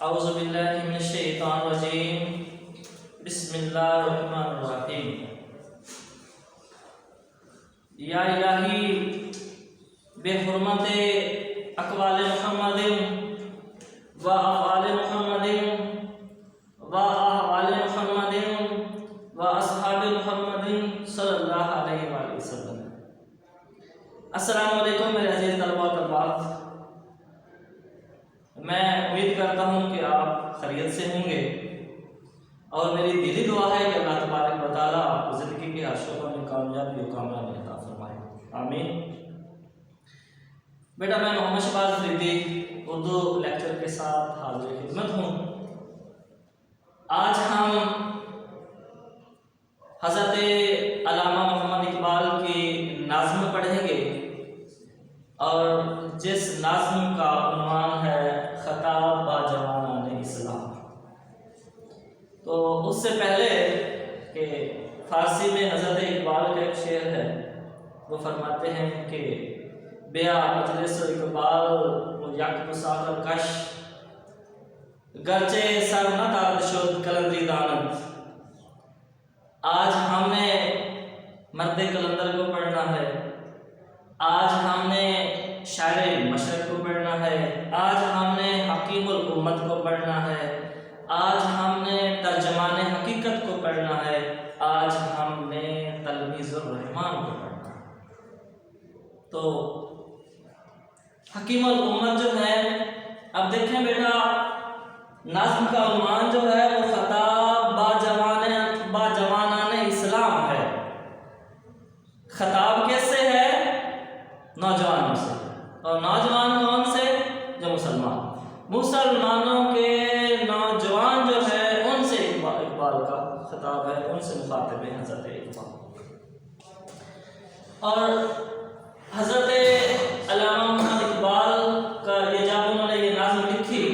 اعوذ باللہ من الشیطان الرجیم بسم اللہ الرحمن الرحیم یا الہی بے حرمت اقوال محمد و افعال محمد و احوال محمد و اصحاب محمد صلی اللہ علیہ وآلہ وسلم۔ السلام علیکم میرے عزیز طلباء و طالبات، میں امید کرتا ہوں کہ آپ خیریت سے ہوں گے اور میری دلی دعا ہے کہ اللہ تبارک و تعالیٰ آپ کو زندگی کے ہر شعبوں میں کامیابی و کامیابی عطا فرمائے، آمین۔ بیٹا میں محمد شہباز افریدی اردو لیکچر کے ساتھ حاضر خدمت ہوں۔ آج ہم حضرت علامہ محمد اقبال کی نظم پڑھیں گے اور جس نظم کا عنوان ہے خطاب با جوانان اسلام۔ تو اس سے پہلے کہ فارسی میں حضرت اقبال کا ایک شعر ہے، وہ فرماتے ہیں کہ بیا مجلس اقبال یک مسافر کش گرچہ سر نہ تارد شد کلندری دانت۔ آج ہم نے مرد کلندر کو پڑھنا ہے، آج ہم نے شاعر مشرق کو پڑھنا ہے، آج ہم نے حکیم الامت کو پڑھنا ہے، آج ہم نے ترجمان حقیقت کو پڑھنا ہے، آج ہم نے تلمیذ الرحمن کو پڑھنا ہے۔ تو حکیم الامت جو ہے، اب دیکھیں بیٹا نظم کا عنوان جو ہے وہ خطاب با جوانان اسلام ہے۔ خطاب کس سے ہے؟ نوجوانوں سے، اور نوجوان کون سے؟ جو مسلمانوں کے نوجوان جو ہے ان سے اقبال کا خطاب ہے، ان سے مخاطب ہے حضرت اقبال۔ اور حضرت علامہ محمد اقبال کا یہ جب انہوں نے یہ نظم لکھی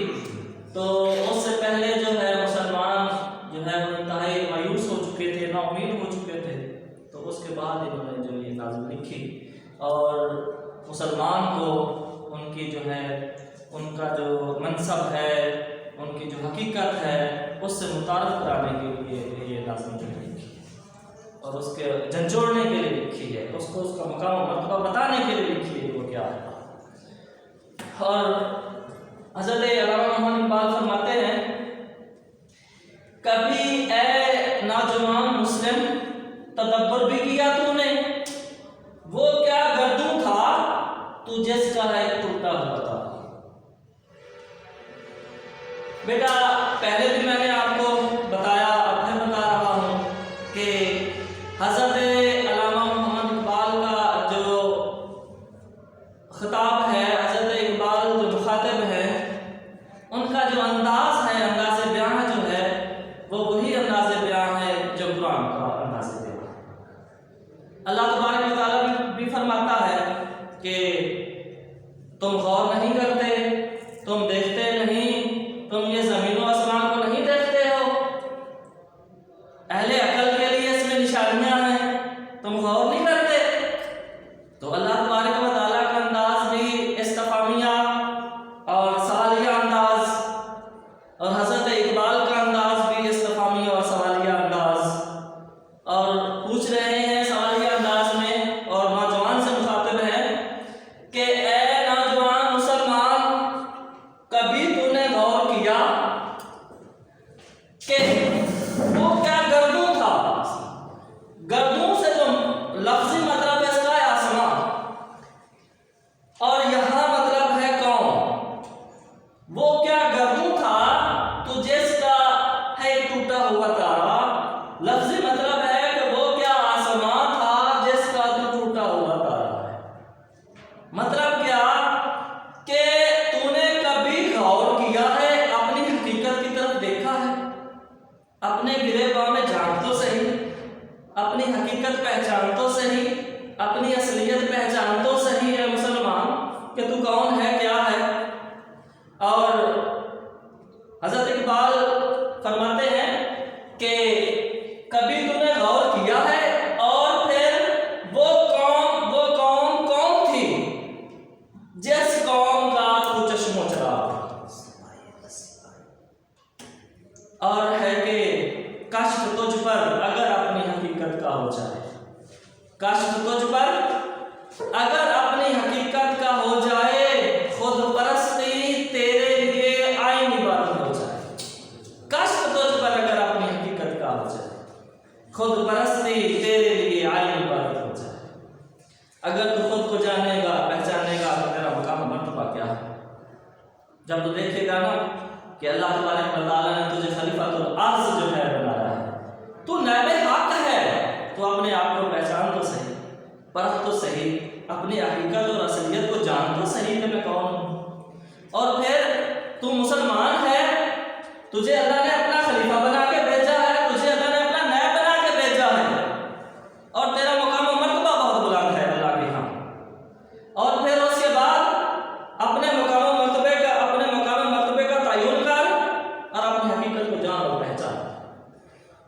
تو اس سے پہلے جو ہے مسلمان جو ہے وہ انتہائی مایوس ہو چکے تھے، نا امید ہو چکے تھے۔ تو اس کے بعد انہوں نے جو یہ نظم لکھی اور مسلمان کو ان کی جو ہے ان کا جو منصب ہے، ان کی جو حقیقت ہے اس سے متعارف کرانے کے لیے یہ نظم جو ہے لکھی اور اس کے جھنجھوڑنے کے لیے لکھی ہے، اس کو اس کا مقام و مرتبہ بتانے کے لیے لکھی ہے وہ کیا ہے۔ اور حضرت علامہ محمد اقبال فرماتے ہیں کبھی اے نوجوان مسلم تدبر بھی کیا تو نے، وہ کیا گردوں تھا تو جس کا ہے ٹوٹا ہوا تھا۔ بیٹا پہلے بھی میں نے آپ کو بتایا، اب پھر بتا رہا ہوں کہ حضرت علامہ محمد اقبال کا جو خطاب ہے، حضرت اقبال جو مخاطب ہے، ان کا جو انداز ہے، انداز بیان جو ہے وہ وہی انداز بیان ہے جو قرآن کا انداز بیان ہے۔ اللہ تبارک و تعالیٰ بھی فرماتا ہے کہ تم غور نہیں کرتے، تم دیکھتے نہیں، تم یہ زمین و آسمان کو نہیں دیکھتے ہو؟ اہل عقل کے لیے اس میں نشانیاں ہیں، تم غور نہیں کرتے؟ تو اللہ تبارک و تعالیٰ کا انداز بھی استفہامیہ اور سوالیہ انداز، اور حضرت اقبال کا انداز بھی استفہامیہ اور سوالیہ انداز، اور پوچھ رہے ہیں سوالیہ انداز میں اور نوجوان سے مخاطب ہے کہ اے نوجوان مسلمان، کبھی تو نے غور کیا کہ وہ کیا گردوں تھا؟ گردوں سے جو لفظی مطلب ہے اس کا ہے آسمان، اور یہاں مطلب ہے کون؟ وہ کیا گردوں تھا تو جس کا ہے ایک ٹوٹا ہوا تارا۔ لفظی مطلب ہے کہ وہ کیا آسمان تھا جس کا تو ٹوٹا ہوا تارا ہے۔ مطلب کیا کہ تو نے کبھی غور کیا ہے، اپنی حقیقت کی طرف دیکھا ہے، اپنے گریباں میں جان تو صحیح، اپنی حقیقت پہچان تو صحیح، اپنی اصلیت پہچان تو صحیح ہے مسلمان کہ تو کون ہے، کیا ہے۔ اور حضرت اقبال فرماتے ہیں کہ کبھی تو نے غور کیا ہے، اور پھر وہ قوم کون تھی جس قوم کا تو چشم و چراغ۔ اور ہے کہ کشف تجھ پر اگر اپنی حقیقت کا ہو جائے، کشف تجھ پر اگر اپنی حقیقت کا ہو جائے، خود پرستی تیرے لیے آئین عبادت ہو جائے۔ کشف تجھ پر اگر اپنی حقیقت کا ہو جائے، خود پرستی تیرے لیے آئین عبادت ہو جائے۔ اگر تو خود کو جانے گا، پہچانے گا تو تیرا مقام مرتبہ کیا ہے؟ جب تو دیکھے گا نا کہ اللہ تبارک و تعالیٰ نے تجھے خلیفۃ الارض جو ہے بنایا ہے، تو نائب حق ہے، تو اپنے آپ کو پہچان تو صحیح، پرکھ تو صحیح، اپنی حقیقت اور اصلیت کو جان تو صحیح کہ میں کون ہوں۔ اور پھر تو مسلمان ہے، تجھے اللہ نے اپنا خلیفہ بنا کے بھیجا ہے، تجھے اللہ نے اپنا نائب بنا کے بھیجا ہے، اور تیرا مقام و مرتبہ بہت بلند ہے اللہ کے ہاں۔ اور پھر اس کے بعد اپنے مقام و مرتبے کا تعین کر اور اپنی حقیقت کو جان اور پہچان۔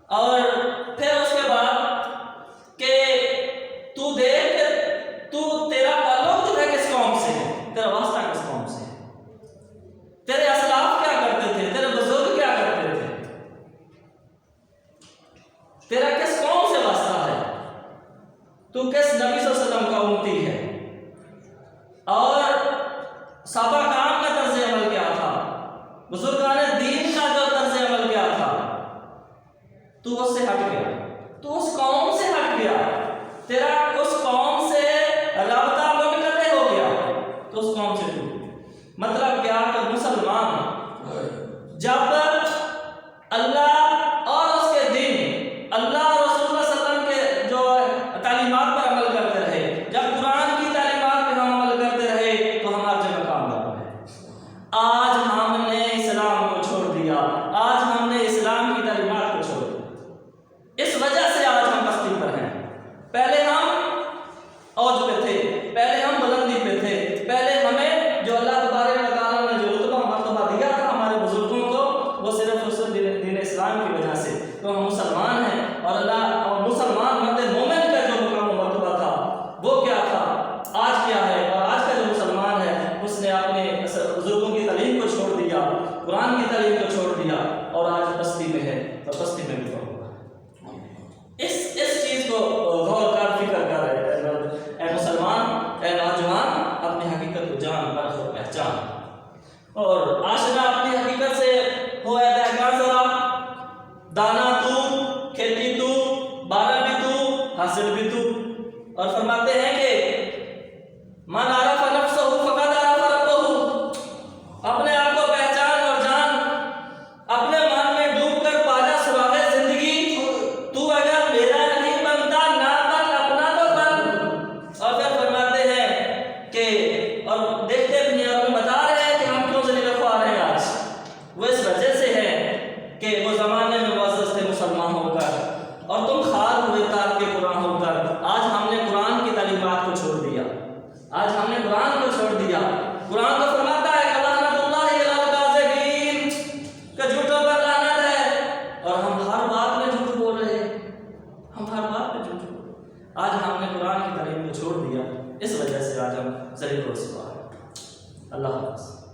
اور پھر اس کے بعد کہ تو دیکھ تو تیرا تعلق جو ہے کس قوم سے ہے، تیرا واسطہ کس قوم سے ہے، تیرے اسلاف کیا کرتے تھے، تیرے بزرگ کیا کرتے تھے، تیرا کس قوم سے واسطہ ہے، تو کس نبی صلی اللہ علیہ وسلم کا امتی ہے، اور صحابہ کرام کا طرز عمل کیا تھا، بزرگان دین کا جو طرز عمل کیا تھا، تو اس سے ہٹ گیا، تو اس قوم سے ہٹ گیا، تیرا اس قوم سے رابطہ منقطع ہو گیا، تو اس قوم سے ٹوٹ گیا۔ مطلب کیا کہ مسلمان جب اللہ اور اس کے دین، اللہ اور رسول اللہ صلی اللہ علیہ وسلم کے جو تعلیمات پر عمل کرتے رہے، جب قرآن کی تعلیمات پہ ہم عمل کرتے رہے، تو ہمارا جگہ کامیاب ہے۔ آج ہم نے اسلام کو چھوڑ دیا، آج ہم نے اسلام کی تعلیمات کو چھوڑ دیا، اس وجہ سے آج ہم پستی پر ہیں۔ پہلے ہم اوج پہ تھے، پہلے ہم بلندی پہ تھے، پہلے ہمیں جو اللہ تبارک و تعالیٰ نے جو رتبہ مرتبہ دیا تھا ہمارے بزرگوں کو، وہ صرف اس دین اسلام کی وجہ سے، تو ہم مسلمان ہیں، اور اللہ اور مسلمان مرد مومن کا جو مقام و مرتبہ تھا وہ کیا تھا، آج کیا ہے، اور آج کا جو مسلمان ہے اس نے اپنے بزرگوں کی تعلیم کو چھوڑ دیا، قرآن کی تعلیم کو چھوڑ دیا، اور آج پستی میں ہے، اور پستی میں بھی ہوگا۔ اس چیز کو غور کر، فکر کر، اے مسلمان، اے نوجوان، اپنی حقیقت کو جان، پرکھ اور پہچان، اور آشنا اپنی حقیقت سے ہو، اے دہقان ذرا، دانا تو، کھیتی تو، بارہ بھی تو، حاصل بھی تو۔ اور فرماتے ہیں کہ من عرف نفسہ فقد عرف ربہ، اپنے آپ کو پہچان اور جان، اپنے من میں ڈوب کر پاجا سراغ زندگی، تو اگر میرا نہیں بنتا نہ بن، اپنا تو بن۔ اور پھر فرماتے ہیں کہ اور دیکھتے بھی ہیں، اور بتا رہے ہیں کہ ہم کیوں ذلیل خوار ہیں آج، وہ اس وجہ سے ہے کہ وہ زمانے میں معزز تھے مسلمان ہو کر، اور تم خار ہوئے تار کے قرآن ہو کر۔ آج ہم نے قرآن کی تعلیمات کو چھوڑ دیا، آج ہم نے قرآن کو چھوڑ دیا۔ قرآن تو فرماتا ہے کہ لعنت اللہ علی الکاذبین، کہ جھوٹوں پر لعنت ہے، اور ہم ہر بات میں جھوٹ بول رہے ہیں، ہم ہر بات میں جھوٹ بول رہے ہیں۔ آج ہم نے قرآن کی تعلیم کو چھوڑ دیا، اس وجہ سے آج ہم ذلیل و رسوا ہیں۔ اللہ حافظ۔